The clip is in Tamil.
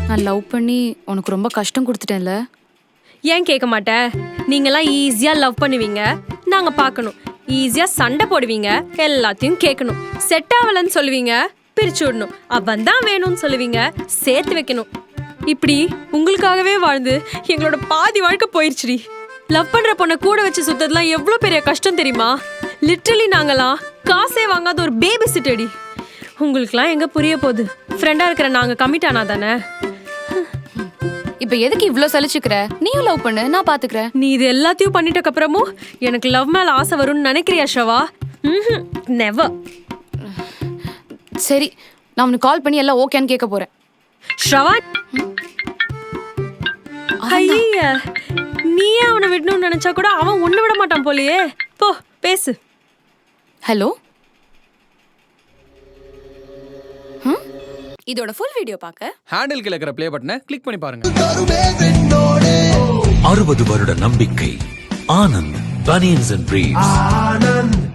நான் லவ் பண்ணி உனக்கு ரொம்ப கஷ்டம் கொடுத்துட்டேன்ல. ஏன் கேட்க மாட்டேன்? நீங்களாம் ஈஸியா லவ் பண்ணுவீங்க, நாங்க பார்க்கணும். ஈஸியா சண்டை போடுவீங்க, எல்லாத்தையும் கேட்கணும். செட் ஆகலன்னு சொல்லுவீங்க, பிரிச்சு விடணும். அவன் தான் வேணும்னு சொல்லுவீங்க, சேர்த்து வைக்கணும். இப்படி உங்களுக்காகவே வாழ்ந்து எங்களோட பாதி வாழ்க்கை போயிடுச்சுடி. லவ் பண்ற பொண்ணை கூட வச்சு சுத்ததுலாம் எவ்வளோ பெரிய கஷ்டம் தெரியுமா? லிட்ரலி நாங்களாம் காசே வாங்காத ஒரு பேபி சிட்டடி. உங்களுக்குலாம் எங்க புரிய போகுது? ஃப்ரெண்டா இருக்கிற நாங்க கமிட் ஆனா தானே. இப்ப எதுக்கு இவ்ளோ சலிச்சுக்கிற? நீயும் லவ் பண்ணு, நான் பாத்துக்கிறேன். நீ இது எல்லாத்தையும் பண்ணிட்டக்கு அப்புறமும் எனக்கு லவ் மேல ஆசை வரும்னு நினைக்கிறியா ஷவா? நெவர். சரி, நான் உனக்கு கால் பண்ணி எல்லாம் ஓகேன்னு கேட்க போறேன். ஷவா, ஐய, நீயே அவனை விடணும்னு நினைச்சா கூட அவன் ஒண்ணு விட மாட்டான் போலயே. போ பேசு. ஹலோ, இதோட ஃபுல் வீடியோ பார்க்க ஹேண்டில் கீழ இருக்கிற ப்ளே பட்டனை கிளிக் பண்ணி பாருங்க. 60 வருட நம்பிக்கை. Anand banians and briefs.